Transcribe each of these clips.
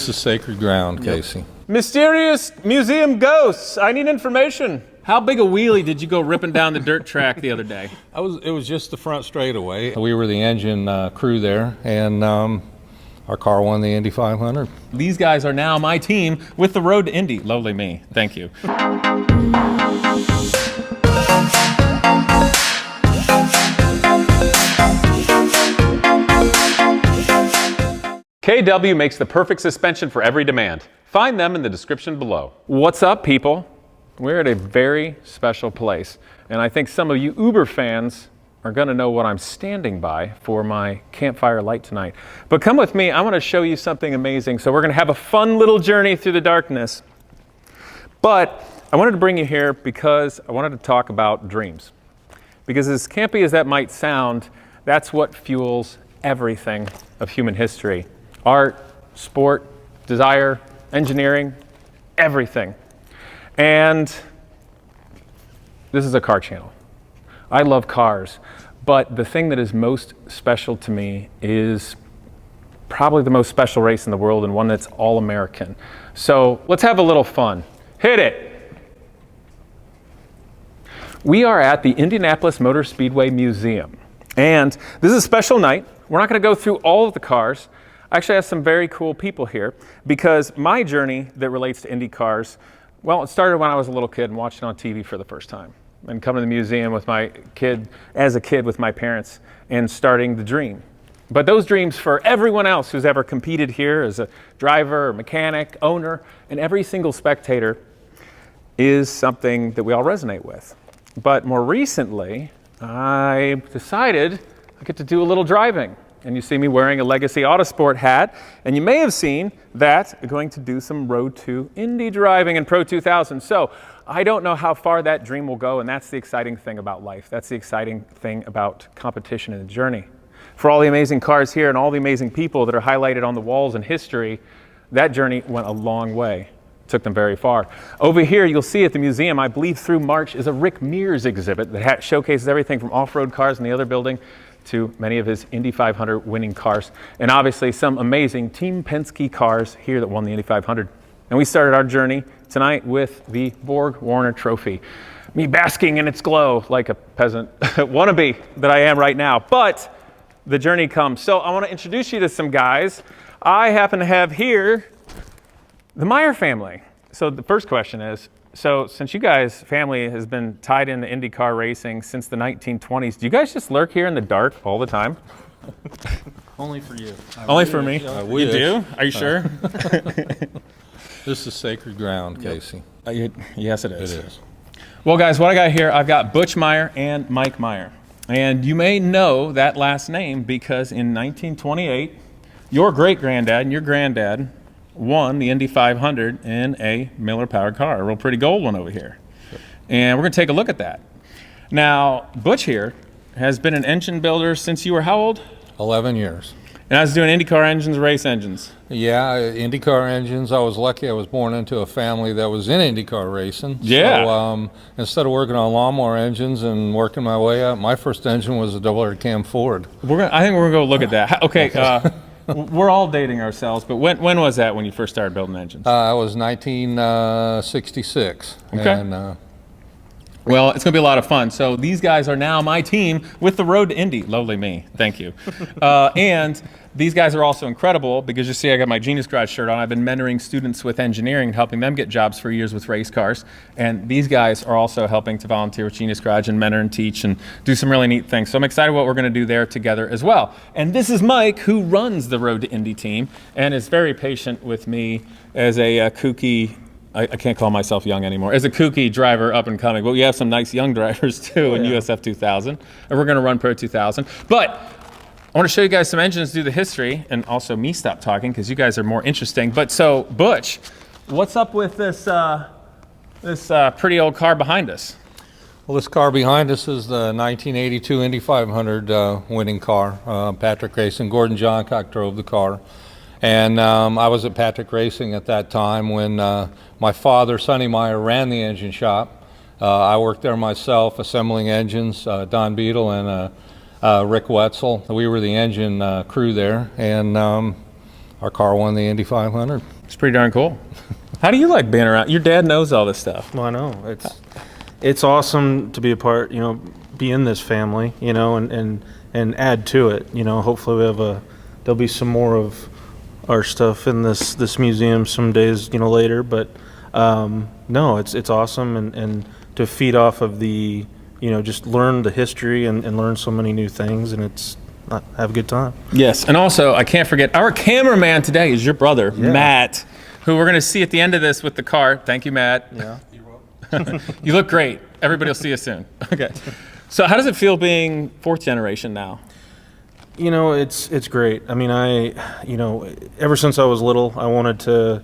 This is sacred ground, Casey. Mysterious museum ghosts. I need information. How big a wheelie did you go ripping down the dirt track the other day? It was just the front straightaway. We were the engine crew there, and our car won the Indy 500. These guys are now my team with the road to Indy. Lowly me. Thank you. KW makes the perfect suspension for every demand. Find them in the description below. What's up, people? We're at a very special place, and I think some of you Uber fans are gonna know what I'm standing by for my campfire light tonight. But come with me, I wanna show you something amazing. So we're gonna have a fun little journey through the darkness. But I wanted to bring you here because I wanted to talk about dreams. Because as campy as that might sound, that's what fuels everything of human history. Art, sport, desire, engineering, everything. And this is a car channel. I love cars, but the thing that is most special to me is probably the most special race in the world, and one that's all American. So let's have a little fun. Hit it. We are at the Indianapolis Motor Speedway Museum, and this is a special night. We're not going to go through all of the cars. I actually have some very cool people here because my journey that relates to Indy cars, well, it started when I was a little kid and watched it on TV for the first time, and coming to the museum with my kid, as a kid with my parents, and starting the dream. But those dreams for everyone else who's ever competed here as a driver, or mechanic, owner, and every single spectator is something that we all resonate with. But more recently, I decided I get to do a little driving. And you see me wearing a Legacy Autosport hat, and you may have seen that I'm going to do some Road to Indy driving in Pro 2000. So I don't know how far that dream will go, and that's the exciting thing about life. That's the exciting thing about competition and the journey. For all the amazing cars here and all the amazing people that are highlighted on the walls in history, that journey went a long way. Took them very far. Over here, you'll see at the museum, I believe through March, is a Rick Mears exhibit that showcases everything from off-road cars in the other building to many of his Indy 500 winning cars. And obviously some amazing Team Penske cars here that won the Indy 500. And we started our journey tonight with the Borg Warner Trophy. Me basking in its glow like a peasant wannabe that I am right now. But the journey comes. So I want to introduce you to some guys. I happen to have here the Meyer family. So the first question is, so since you guys' family has been tied into IndyCar racing since the 1920s, do you guys just lurk here in the dark all the time? Only for you. Only for me? You do? Are you sure? This is sacred ground, Casey. Yes, it is. It is. Well, guys, what I got here, I've got Butch Meyer and Mike Meyer. And you may know that last name because in 1928, your great-granddad and your granddad won the Indy 500 in a Miller-powered car, a real pretty gold one over here. And we're going to take a look at that. Now, Butch here has been an engine builder since you were how old? 11 years. And I was doing IndyCar engines, race engines. Yeah, IndyCar engines. I was lucky I was born into a family that was in IndyCar racing. Yeah. So instead of working on lawnmower engines and working my way up, my first engine was a double air cam Ford. I think we're going to go look at that. Okay. We're all dating ourselves, but when was that when you first started building engines? I was 1966. Okay. And, well, it's going to be a lot of fun. So these guys are now my team with the road to Indy. Lowly me. Thank you. And these guys are also incredible because you see I got my Genius Garage shirt on. I've been mentoring students with engineering and helping them get jobs for years with race cars. And these guys are also helping to volunteer with Genius Garage and mentor and teach and do some really neat things. So I'm excited what we're going to do there together as well. And this is Mike, who runs the Road to Indy team and is very patient with me as a kooky, I can't call myself young anymore, as a kooky driver up and coming. But we have some nice young drivers too in USF 2000. And we're going to run Pro 2000. But I want to show you guys some engines, do the history, and also me stop talking because you guys are more interesting. But so, Butch, what's up with this pretty old car behind us? Well, this car behind us is the 1982 Indy 500 winning car. Patrick Racing, Gordon Johncock drove the car. And I was at Patrick Racing at that time when my father, Sonny Meyer, ran the engine shop. I worked there myself, assembling engines, Don Beadle and Rick Wetzel. We were the engine crew there. And our car won the Indy 500. It's pretty darn cool. How do you like being around? Your dad knows all this stuff. Well, I know it's awesome to be a part. Be in this family. And add to it. Hopefully there'll be some more of our stuff in this museum some days later. But no, it's awesome and to feed off of the just learn the history and learn so many new things, and have a good time. Yes, and also I can't forget our cameraman today is your brother, Matt, who we're going to see at the end of this with the car. Thank you, Matt. Yeah. You look great. Everybody will see you soon. Okay. So how does it feel being fourth generation now? It's great. I mean, ever since I was little, I wanted to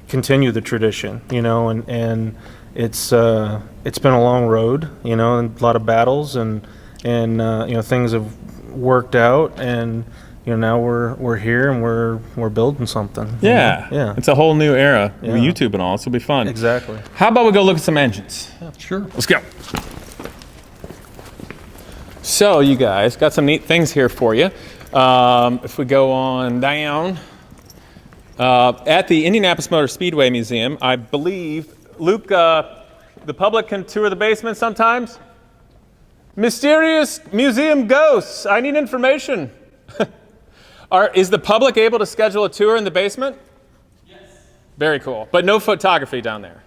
continue the tradition, and it's been a long road, and a lot of battles and things have worked out, and now we're here and we're building something. Yeah. Yeah. It's a whole new era Yeah. with YouTube and all. This will be fun. Exactly. How about we go look at some engines? Yeah, sure. Let's go. So you guys got some neat things here for you. If we go on down, at the Indianapolis Motor Speedway Museum, I believe, Luke, the public can tour the basement sometimes? Mysterious museum ghosts, I need information. Is the public able to schedule a tour in the basement? Yes. Very cool, but no photography down there?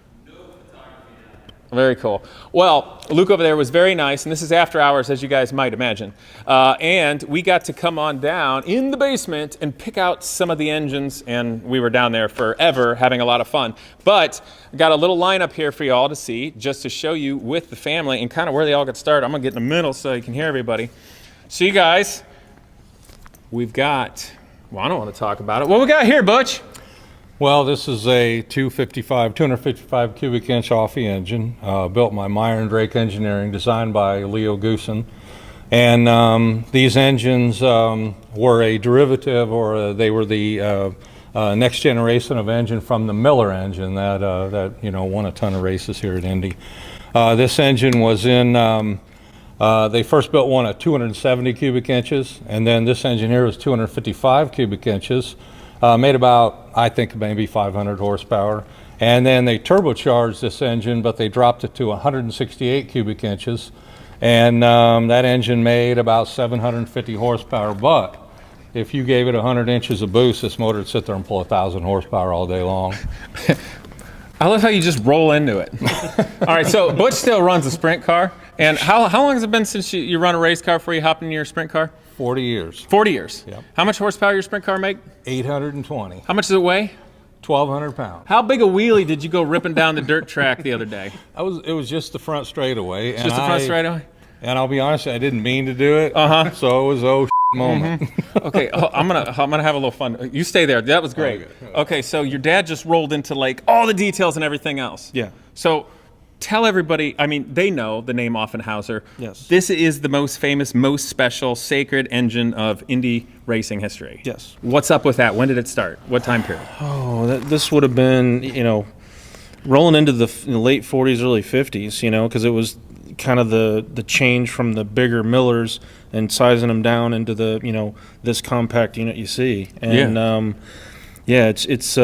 Very cool. Well, Luke over there was very nice, and this is after hours, as you guys might imagine. And we got to come on down in the basement and pick out some of the engines, and we were down there forever having a lot of fun. But I got a little lineup here for you all to see, just to show you with the family and kind of where they all got started. I'm going to get in the middle so you can hear everybody. So you guys, we've got, well, I don't want to talk about it. What we got here, Butch? Well, this is a 255 cubic inch Offie engine, built by Meyer and Drake Engineering, designed by Leo Goosen. And these engines were a derivative, or they were the next generation of engine from the Miller engine that won a ton of races here at Indy. This engine was in, they first built one at 270 cubic inches, and then this engine here was 255 cubic inches. Made about, I think, maybe 500 horsepower. And then they turbocharged this engine, but they dropped it to 168 cubic inches. And that engine made about 750 horsepower. But if you gave it 100 inches of boost, this motor would sit there and pull 1,000 horsepower all day long. I love how you just roll into it. All right, so Butch still runs a sprint car. And how long has it been since you run a race car before you hop in your sprint car? 40 years. 40 years. Yep. How much horsepower your sprint car make? 820. How much does it weigh? 1,200 pounds. How big a wheelie did you go ripping down the dirt track the other day? It was just the front straightaway. Just the front straightaway? And I'll be honest, I didn't mean to do it. So it was moment. Okay, I'm gonna have a little fun. You stay there. That was great. Okay, so your dad just rolled into like all the details and everything else. Yeah. So tell everybody, I mean, they know the name Offenhauser. Yes. This is the most famous, most special, sacred engine of Indy racing history. Yes. What's up with that? When did it start? What time period? Oh, this would have been, rolling into the late 40s, early 50s, because it was kind of the change from the bigger Millers and sizing them down into the, this compact unit you see. And, it's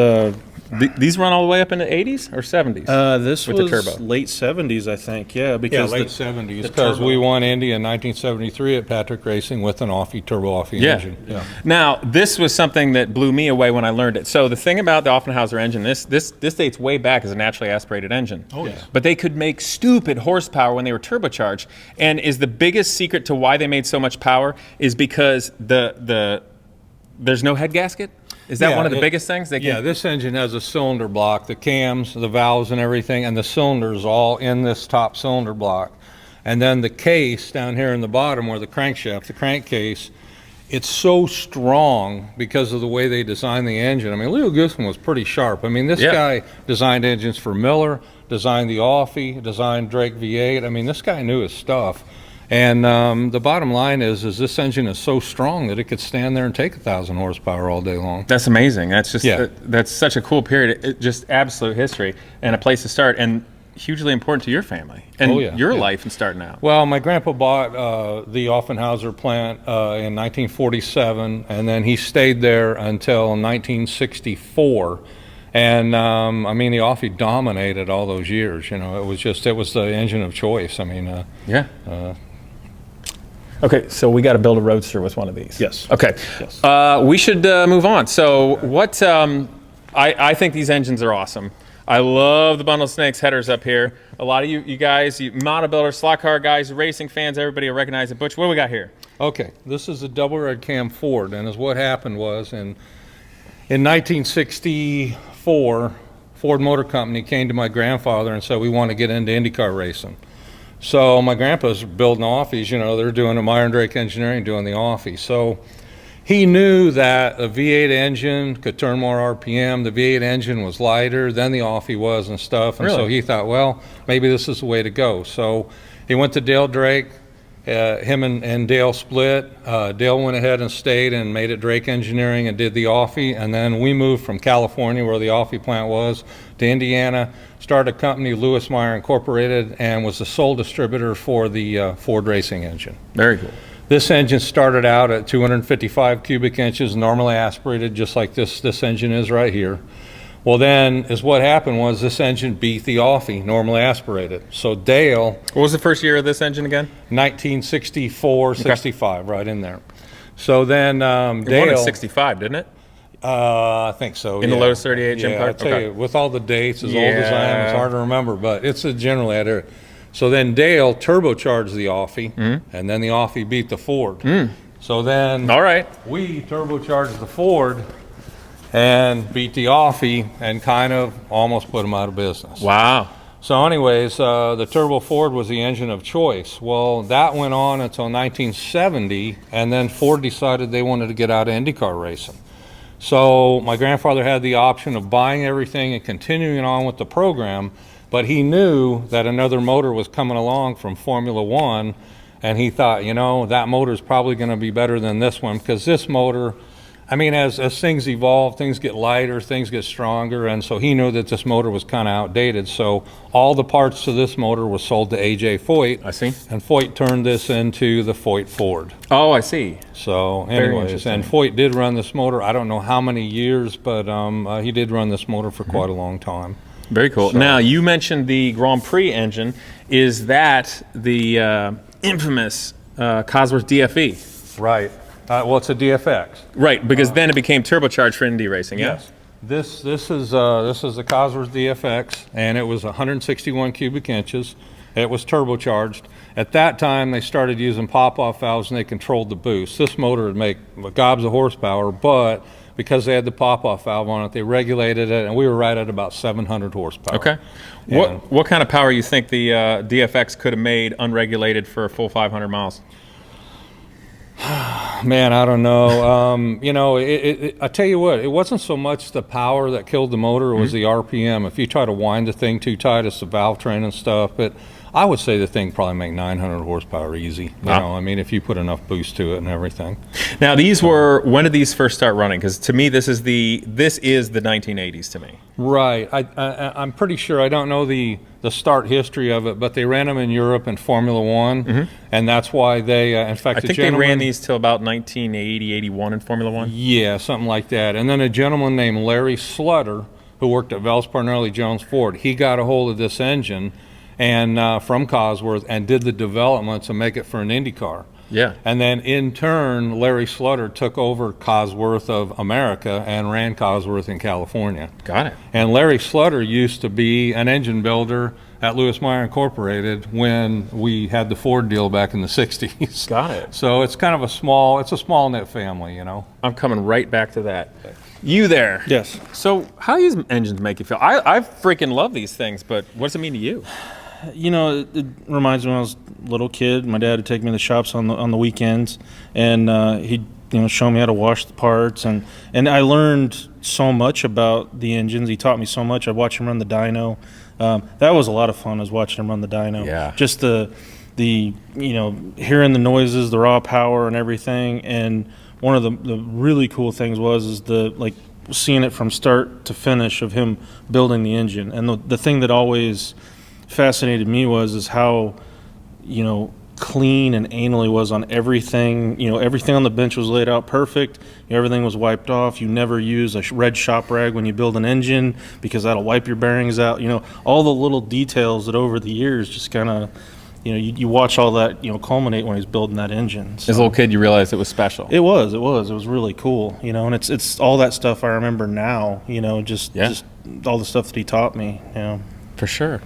These run all the way up into the 80s or 70s? This with was the turbo. late 70s, I think. Yeah, Yeah, because late 70s, because we won Indy in 1973 at Patrick Racing with an turbo Offie engine. Yeah. Now, this was something that blew me away when I learned it. So the thing about the Offenhauser engine, this dates way back as a naturally aspirated engine. Oh, yeah. But they could make stupid horsepower when they were turbocharged. And is the biggest secret to why they made so much power is because there's no head gasket? Is that one of the biggest things? This engine has a cylinder block, the cams, the valves and everything, and the cylinders all in this top cylinder block. And then the case down here in the bottom where the crankshaft, the crankcase, it's so strong because of the way they designed the engine. I mean, Leo Goosen was pretty sharp. I mean, this guy designed engines for Miller, designed the Offie, designed Drake V8. I mean, this guy knew his stuff. And the bottom line is this engine is so strong that it could stand there and take 1,000 horsepower all day long. That's amazing. That's just that's such a cool period. Just absolute history and a place to start. And hugely important to your family and your life and starting out. Well, my grandpa bought the Offenhauser plant in 1947, and then he stayed there until 1964. And I mean, the Offie dominated all those years. You know, it was the engine of choice. I mean, Okay, so we got to build a roadster with one of these. Yes. Okay. Yes. We should move on. So what? I think these engines are awesome. I love the Bundle Snakes headers up here. A lot of you guys, model builders, slot car guys, racing fans, everybody will recognize it. Butch, what do we got here? Okay, this is a double red cam Ford, and as what happened was in 1964, Ford Motor Company came to my grandfather and said, we want to get into IndyCar racing. So my grandpa's building Offies, you know, they're doing a Meyer and Drake Engineering doing the Offie. So he knew that a V8 engine could turn more RPM. The V8 engine was lighter than the Offie was and stuff. And so he thought, well, maybe this is the way to go. So he went to Dale Drake. Him and Dale split. Dale went ahead and stayed and made it Drake Engineering and did the Offie. And then we moved from California, where the Offie plant was, to Indiana, started a company, Lewis Meyer Incorporated, and was the sole distributor for the Ford racing engine. Very cool. This engine started out at 255 cubic inches, normally aspirated, just like this engine is right here. Well, then, what happened was this engine beat the Offie, normally aspirated. So Dale... What was the first year of this engine again? 1964, 65, right in there. So then Dale... It won in 65, didn't it? I think so, In the Lotus 38 gym car? I tell you, with all the dates, as old as I am, it's hard to remember, but it's generally that area. So then Dale turbocharged the Offie, and then the Offie beat the Ford. So then we turbocharged the Ford and beat the Offie and kind of almost put them out of business. Wow. So anyways, the Turbo Ford was the engine of choice. Well, that went on until 1970, and then Ford decided they wanted to get out of IndyCar racing. So my grandfather had the option of buying everything and continuing on with the program, but he knew that another motor was coming along from Formula One, and he thought, you know, that motor is probably going to be better than this one, because this motor, I mean, as things evolve, things get lighter, things get stronger, and so he knew that this motor was kind of outdated. So all the parts to this motor were sold to A.J. Foyt. I see. And Foyt turned this into the Foyt Ford. Oh, I see. So anyways, and Foyt did run this motor, I don't know how many years, but he did run this motor for quite a long time. Very cool. So, now, you mentioned the Grand Prix engine. Is that the infamous Cosworth DFE? Right. Well, it's a DFX. Right, because then it became turbocharged for Indy racing. Yes. This is the Cosworth DFX, and it was 161 cubic inches. It was turbocharged. At that time, they started using pop-off valves, and they controlled the boost. This motor would make gobs of horsepower, but because they had the pop-off valve on it, they regulated it, and we were right at about 700 horsepower. Okay. What kind of power you think the DFX could have made unregulated for a full 500 miles? Man, I don't know. You know, I tell you what, it wasn't so much the power that killed the motor, it was the RPM. If you try to wind the thing too tight, it's the valve train and stuff. But I would say the thing probably make 900 horsepower easy. You know, I mean, if you put enough boost to it and everything. Now, when did these first start running? Because to me, this is the 1980s to me. Right. I'm pretty sure, I don't know the start history of it, but they ran them in Europe in Formula One, and that's why they, in fact, I think they ran these till about 1980, 81 in Formula One. Yeah, something like that. And then a gentleman named Larry Slutter, who worked at Vels Parnelli Jones Ford, he got a hold of this engine and from Cosworth and did the development to make it for an Indy car. Yeah. And then in turn, Larry Slutter took over Cosworth of America and ran Cosworth in California. Got it. And Larry Slutter used to be an engine builder at Lewis Meyer Incorporated when we had the Ford deal back in the 60s. Got it. So it's kind of a small knit family, you know. I'm coming right back to that. You there? Yes. So how do these engines make you feel? I freaking love these things, but what does it mean to you? You know, it reminds me when I was a little kid. My dad would take me to the shops on the weekends, and he'd show me how to wash the parts, and I learned so much about the engines. He taught me so much. I'd watch him run the dyno. That was a lot of fun. I was watching him run the dyno. Yeah. Just the hearing the noises, the raw power, and everything. And one of the really cool things was seeing it from start to finish of him building the engine. And the thing that always fascinated me is how, clean and anal he was on everything. Everything on the bench was laid out perfect. Everything was wiped off. You never use a red shop rag when you build an engine because that'll wipe your bearings out. All the little details that over the years just kind of, you watch all that, culminate when he's building that engine. So As a little kid, you realized it was special. it was really cool, and it's all that stuff I remember now, just all the stuff that he taught me, For sure.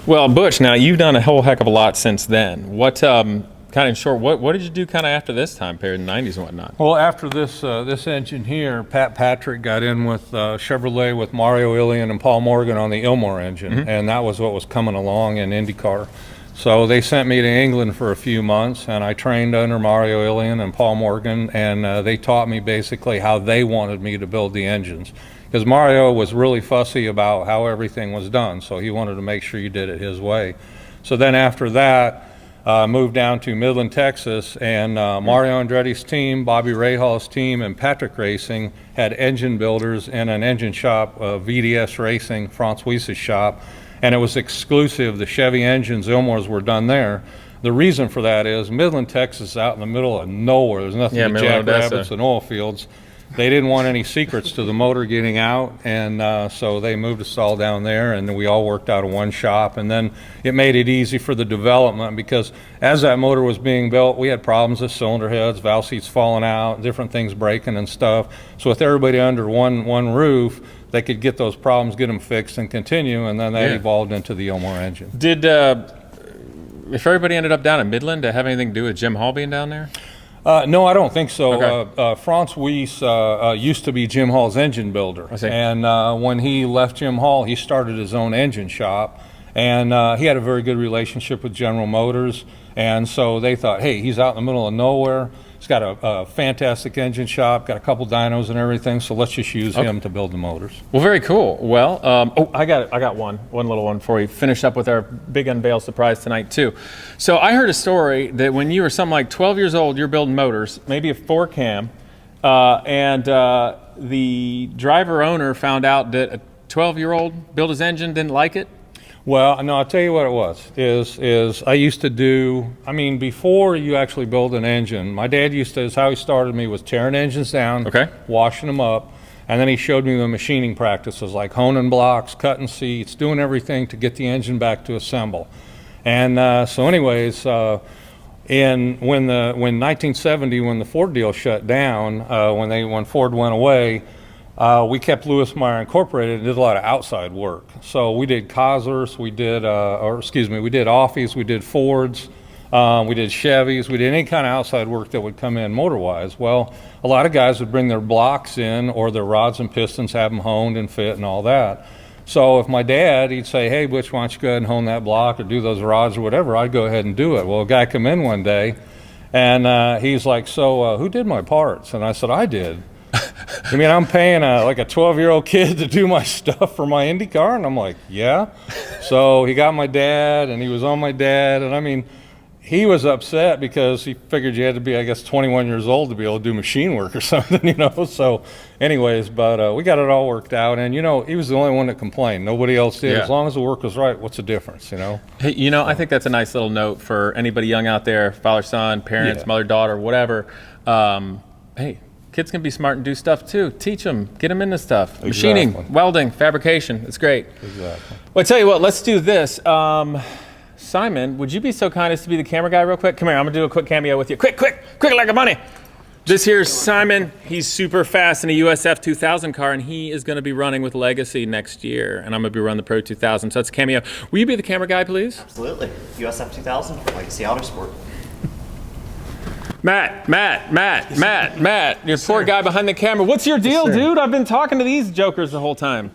Well, Butch, now you've done a whole heck of a lot since then. What, kind of in short, what did you do kind of after this time period in the 90s and whatnot? Well, after this engine here, Pat Patrick got in with Chevrolet with Mario Ilian and Paul Morgan on the Ilmor engine, and that was what was coming along in IndyCar. So they sent me to England for a few months, and I trained under Mario Ilian and Paul Morgan, and they taught me basically how they wanted me to build the engines. Because Mario was really fussy about how everything was done, so he wanted to make sure you did it his way. So then after that, moved down to Midland, Texas, and Mario Andretti's team, Bobby Rahal's team, and Patrick Racing had engine builders in an engine shop, VDS Racing, Franz Wies's shop, and it was exclusive. The Chevy engines, Ilmors, were done there. The reason for that is Midland, Texas is out in the middle of nowhere. There's nothing but jackrabbits and oil fields. They didn't want any secrets to the motor getting out, and so they moved us all down there, and we all worked out of one shop. And then it made it easy for the development, because as that motor was being built, we had problems with cylinder heads, valve seats falling out, different things breaking and stuff. So with everybody under one roof, they could get those problems, get them fixed, and continue, and then that evolved into the Ilmor engine. Did, if everybody ended up down in Midland, to have anything to do with Jim Hall being down there? No, I don't think so. Okay. Franz Weiss used to be Jim Hall's engine builder. I see. And when he left Jim Hall, he started his own engine shop. And he had a very good relationship with General Motors. And so they thought, hey, he's out in the middle of nowhere. He's got a fantastic engine shop, got a couple dynos and everything, so let's just use him to build the motors. Well, very cool. Well, I got one little one before we finish up with our big unveil surprise tonight too. So I heard a story that when you were something like 12 years old, you're building motors, maybe a 4-cam, and the driver owner found out that a 12-year-old built his engine, didn't like it. Well, no, I'll tell you what it was, is I used to do, before you actually build an engine, my dad is how he started me, was tearing engines down, washing them up, and then he showed me the machining practices, like honing blocks, cutting seats, doing everything to get the engine back to assemble. And so anyways, when 1970, when the Ford deal shut down, when Ford went away, we kept Lewis Meyer Incorporated and did a lot of outside work. So we did Cosworths, we did Offies, we did Fords, we did Chevys, we did any kind of outside work that would come in motor-wise. Well, a lot of guys would bring their blocks in, or their rods and pistons, have them honed and fit and all that. So if my dad, he'd say, hey, Butch, why don't you go ahead and hone that block or do those rods or whatever, I'd go ahead and do it. Well, a guy come in one day, and he's like, so who did my parts? And I said, I did. I'm paying like a 12-year-old kid to do my stuff for my IndyCar? And I'm like, yeah. So he got my dad, and he was on my dad, and he was upset because he figured you had to be, I guess, 21 years old to be able to do machine work or something, So anyways, but we got it all worked out, and, he was the only one that complained. Nobody else did. Yeah. As long as the work was right, what's the difference, Hey, I think that's a nice little note for anybody young out there, father, son, parents, mother, daughter, whatever. Hey, kids can be smart and do stuff too. Teach them, get them into stuff. Exactly. Machining, welding, fabrication. It's great. Exactly. Well, I tell you what, let's do this. Simon, would you be so kind as to be the camera guy real quick? Come here, I'm gonna do a quick cameo with you. Quick like a money. This here's Simon. He's super fast in a USF 2000 car, and he is gonna be running with Legacy next year, and I'm gonna be running the Pro 2000, so that's Cameo. Will you be the camera guy, please? Absolutely. USF 2000 for Legacy Autosport. Matt, your poor guy behind the camera. What's your deal, dude? I've been talking to these jokers the whole time.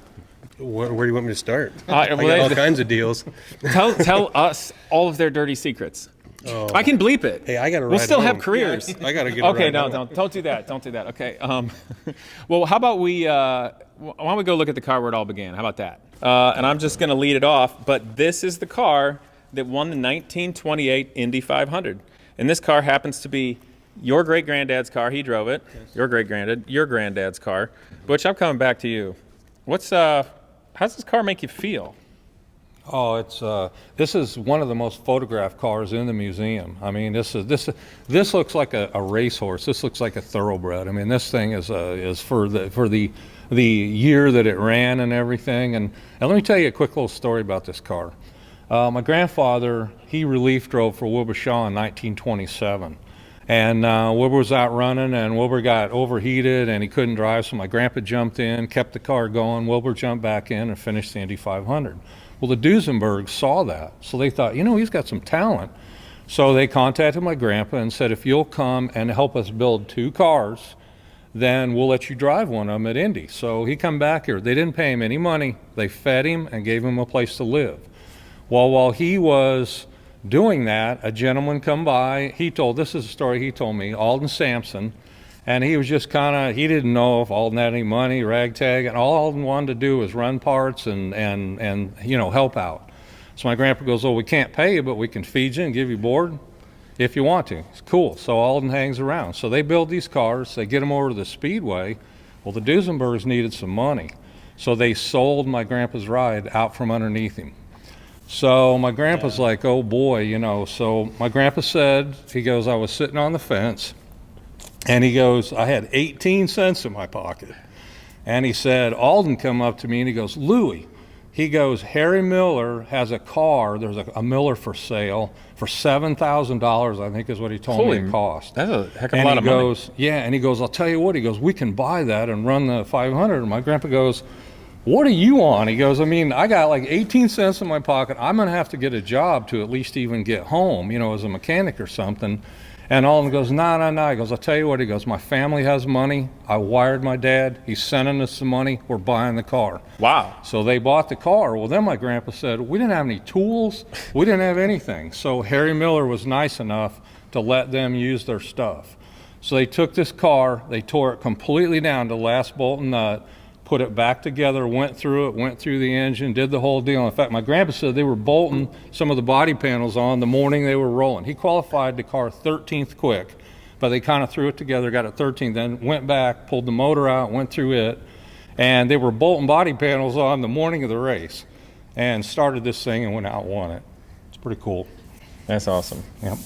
Where do you want me to start? I got all kinds of deals. Tell us all of their dirty secrets. Oh. I can bleep it. Hey, I got to ride We'll still home. have careers. Yeah, I got to get Okay, a ride no, home. don't do that. Don't do that. Okay. Well, how about why don't we go look at the car where it all began? How about that? And I'm just going to lead it off. But this is the car that won the 1928 Indy 500. And this car happens to be your great-granddad's car. He drove it. Yes. Your granddad's car. Butch, I'm coming back to you. How's this car make you feel? Oh, this is one of the most photographed cars in the museum. I mean, this looks like a racehorse. This looks like a thoroughbred. I mean, this thing is for the year that it ran and everything. And let me tell you a quick little story about this car. My grandfather, he relief drove for Wilbur Shaw in 1927. And Wilbur was out running, and Wilbur got overheated, and he couldn't drive, so my grandpa jumped in, kept the car going. Wilbur jumped back in and finished the Indy 500. Well, the Duesenbergs saw that, so they thought, you know, he's got some talent. So they contacted my grandpa and said, if you'll come and help us build 2 cars, then we'll let you drive one of them at Indy. So he come back here. They didn't pay him any money. They fed him and gave him a place to live. Well, while he was doing that, a gentleman come by. This is a story he told me, Alden Sampson, and he was just he didn't know if Alden had any money, ragtag, and all Alden wanted to do was run parts and you know, help out. So my grandpa goes, oh, we can't pay you, but we can feed you and give you board if you want to. It's cool. So Alden hangs around. So they build these cars, they get them over to the Speedway. Well, the Duesenbergs needed some money, so they sold my grandpa's ride out from underneath him. So my grandpa's like, oh boy, you know. So my grandpa said, he goes, I was sitting on the fence, and he goes, I had 18 cents in my pocket. And he said, Alden come up to me and he goes, Louie, he goes, Harry Miller has a car, there's a Miller for sale for $7,000, I think is what he told me it cost. That's a heck of a lot of money. Yeah, and he goes, I'll tell you what, he goes, we can buy that and run the 500. And my grandpa goes, what are you on? He goes, I mean, I got like 18 cents in my pocket. I'm going to have to get a job to at least even get home, you know, as a mechanic or something. And Alden goes, no. He goes, I'll tell you what. He goes, my family has money. I wired my dad. He's sending us some money. We're buying the car. Wow. So they bought the car. Well, then my grandpa said, we didn't have any tools. We didn't have anything. So Harry Miller was nice enough to let them use their stuff. So they took this car. They tore it completely down to the last bolt and nut, put it back together, went through the engine, did the whole deal. In fact, my grandpa said they were bolting some of the body panels on the morning they were rolling. He qualified the car 13th quick, but they kind of threw it together, got it 13th, then went back, pulled the motor out, went through it, and they were bolting body panels on the morning of the race and started this thing and went out and won it. It's pretty cool. That's awesome. Yep.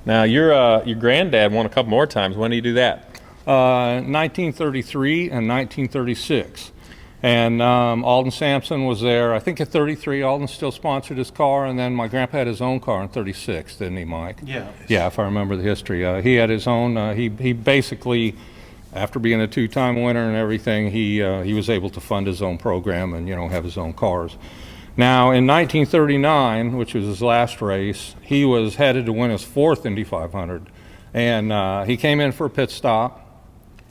Now, your granddad won a couple more times. When did he do that? 1933 and 1936. And Alden Sampson was there. I think at 33, Alden still sponsored his car, and then my grandpa had his own car in 36, didn't he, Mike? Yeah. Yeah, if I remember the history. He had his own, he basically, after being a 2-time winner and everything, he was able to fund his own program and, you know, have his own cars. Now, in 1939, which was his last race, he was headed to win his 4th Indy 500. And he came in for a pit stop.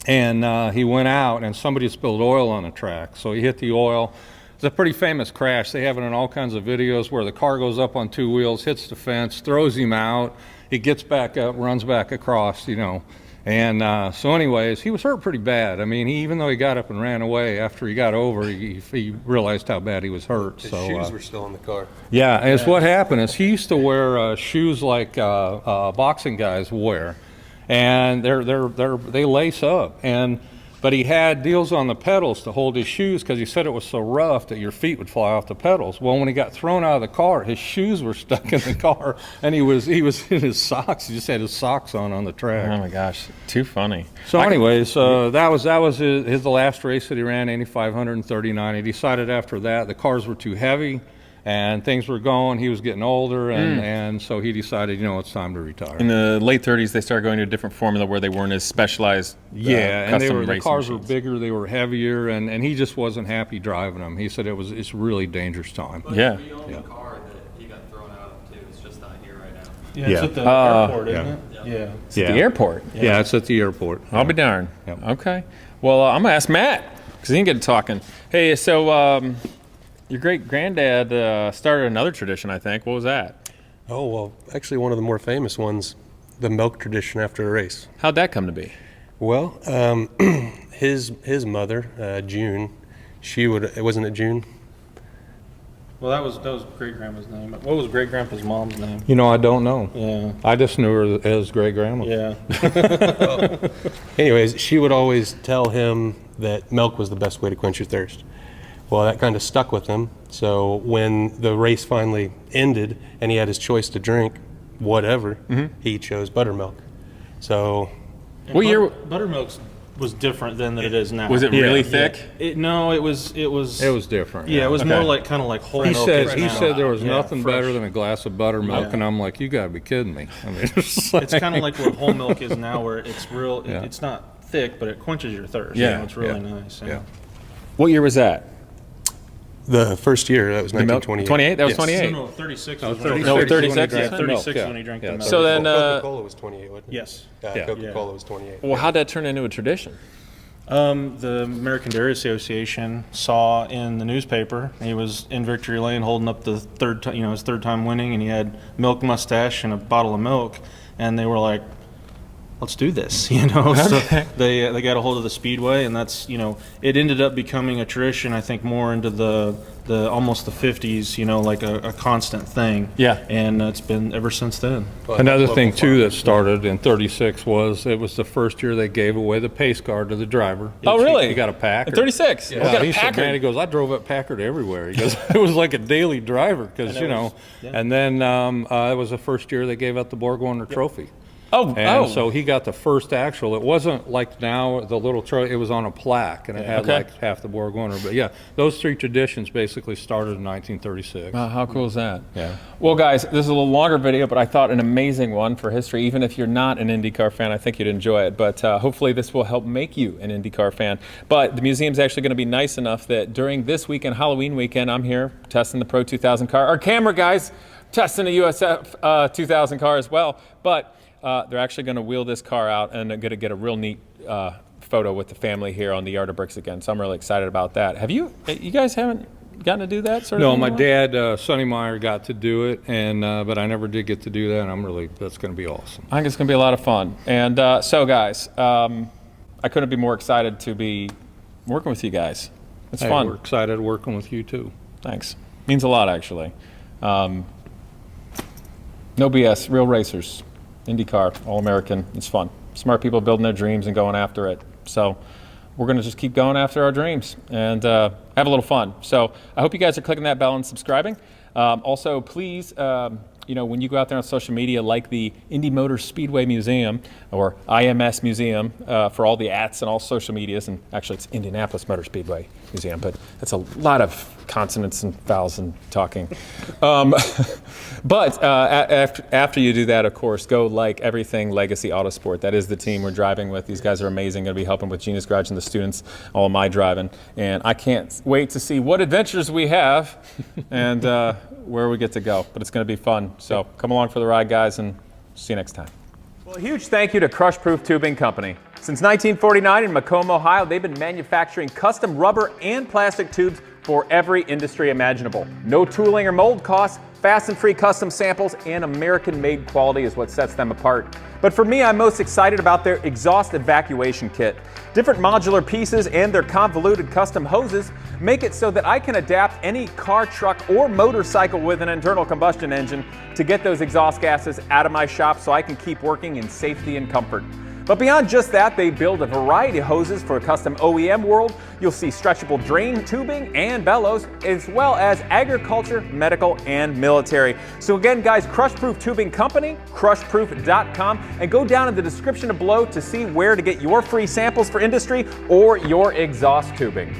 And he went out, and somebody spilled oil on the track. So he hit the oil. It's a pretty famous crash. They have it in all kinds of videos where the car goes up on 2 wheels, hits the fence, throws him out. He gets back up, runs back across, you know. And so anyways, he was hurt pretty bad. I mean, even though he got up and ran away, after he got over, he realized how bad he was hurt. His so, shoes were still in the car. Yeah, it's what happened is he used to wear shoes like boxing guys wear. And they lace up, but he had deals on the pedals to hold his shoes because he said it was so rough that your feet would fly off the pedals. Well, when he got thrown out of the car, his shoes were stuck in the car, and he was in his socks. He just had his socks on the track. Oh my gosh, too funny. So, anyways, that was the last race that he ran, Indy 539. He decided after that the cars were too heavy. And things were going, he was getting older, and so he decided, you know, it's time to retire. In the late 30s, they started going to a different formula where they weren't as specialized. And the cars machines. were bigger, they were heavier, and he just wasn't happy driving them. He said it's a really dangerous time. But yeah. it's the only car that he got thrown out of, too. It's just not here right now. Yeah, it's Yeah. at the airport, isn't it? Yeah. Yeah. It's at the airport. Yeah, it's at the airport. I'll be darned. Yep. Okay. Well, I'm going to ask Matt because he didn't get to talking. Hey, so your great-granddad started another tradition, I think. What was that? Oh, well, actually one of the more famous ones, the milk tradition after a race. How'd that come to be? Well, his mother, June, wasn't it June? Well, that was great grandma's name. What was great grandpa's mom's name? You know, I don't know. Yeah. I just knew her as great grandma. Yeah. Anyways, she would always tell him that milk was the best way to quench your thirst. Well, that kind of stuck with him. So when the race finally ended and he had his choice to drink whatever, he chose buttermilk. So What year? Buttermilk was different than that it is now. Was it really thick? No, it was. It was different. Yeah, it was Okay. more like kind of like whole He milk. said is he now. said there was Yeah, nothing fresh. better than a glass of buttermilk, Yeah. and I'm like, you got to be kidding me. I mean, It's kind of like what whole milk is now, where it's real. Yeah. It's not thick, but it quenches your thirst. Yeah. You know, it's really Yeah. nice. Yeah. What year was that? the first year, that was The milk? 1928. 28? That was Yes. 28. No, 36. No, was 36 No, when 36 Yeah, is when 36 milk, when he drank yeah. the milk. So then, Coca-Cola was 28, wasn't it? Yes. Yeah. Coca-Cola was 28. well, how'd that turn into a tradition? The American Dairy Association saw in the newspaper he was in victory lane holding up the third time, his third time winning, and he had milk mustache and a bottle of milk, and they were like, let's do this, So they got a hold of the speedway, and that's it ended up becoming a tradition. I think more into the almost the 50s, like a constant thing. Yeah. And it's been ever since then. Another thing too that started in '36 was it was the first year they gave away the pace card to the driver. Oh, really? He got a Packard. 36. Yeah, We got a he said, Packard. man, he goes, I drove that Packard everywhere. He goes, it was like a daily driver because And then it was the first year they gave out the Borg Warner Trophy. And so he got the first actual. It wasn't like now the little trophy. It was on a plaque, and it had Okay. like half the Borg Warner. But yeah, those three traditions basically started in 1936. Wow, how cool is that? Yeah. Well, guys, this is a little longer video, but I thought an amazing one for history. Even if you're not an IndyCar fan, I think you'd enjoy it. But hopefully this will help make you an IndyCar fan. But the museum's actually going to be nice enough that during this weekend, Halloween weekend, I'm here testing the Pro 2000 car. Our camera guys testing a USF 2000 car as well. But they're actually going to wheel this car out, and they're going to get a real neat photo with the family here on the Yard of Bricks again. So I'm really excited about that. Have you guys haven't gotten to do that sort of No, thing? my dad, Sonny Meyer, got to do it, and but I never did get to do that. And that's going to be awesome. I think it's going to be a lot of fun. And so, guys, I couldn't be more excited to be working with you guys. It's Hey, fun. We're excited working with you too. Thanks. Means a lot, actually. No BS, real racers. IndyCar, All-American. It's fun. Smart people building their dreams and going after it. So we're going to just keep going after our dreams and have a little fun. So I hope you guys are clicking that bell and subscribing. Also, please, when you go out there on social media, like the Indy Motor Speedway Museum or IMS Museum for all the ats and all social medias. And actually, it's Indianapolis Motor Speedway Museum, but that's a lot of consonants and vowels and talking. But after you do that, of course, go like everything Legacy Autosport. That is the team we're driving with. These guys are amazing. Going to be helping with Genius Garage and the students, all of my driving. And I can't wait to see what adventures we have and where we get to go. But it's going to be fun. So come along for the ride, guys, and see you next time. Well, a huge thank you to Crushproof Tubing Company. Since 1949 in Macomb, Ohio, they've been manufacturing custom rubber and plastic tubes for every industry imaginable. No tooling or mold costs, fast and free custom samples, and American-made quality is what sets them apart. But for me, I'm most excited about their exhaust evacuation kit. Different modular pieces and their convoluted custom hoses make it so that I can adapt any car, truck, or motorcycle with an internal combustion engine to get those exhaust gases out of my shop so I can keep working in safety and comfort. But beyond just that, they build a variety of hoses for a custom OEM world. You'll see stretchable drain tubing and bellows, as well as agriculture, medical, and military. So again, guys, Crushproof Tubing Company, crushproof.com, and go down in the description below to see where to get your free samples for industry or your exhaust tubing.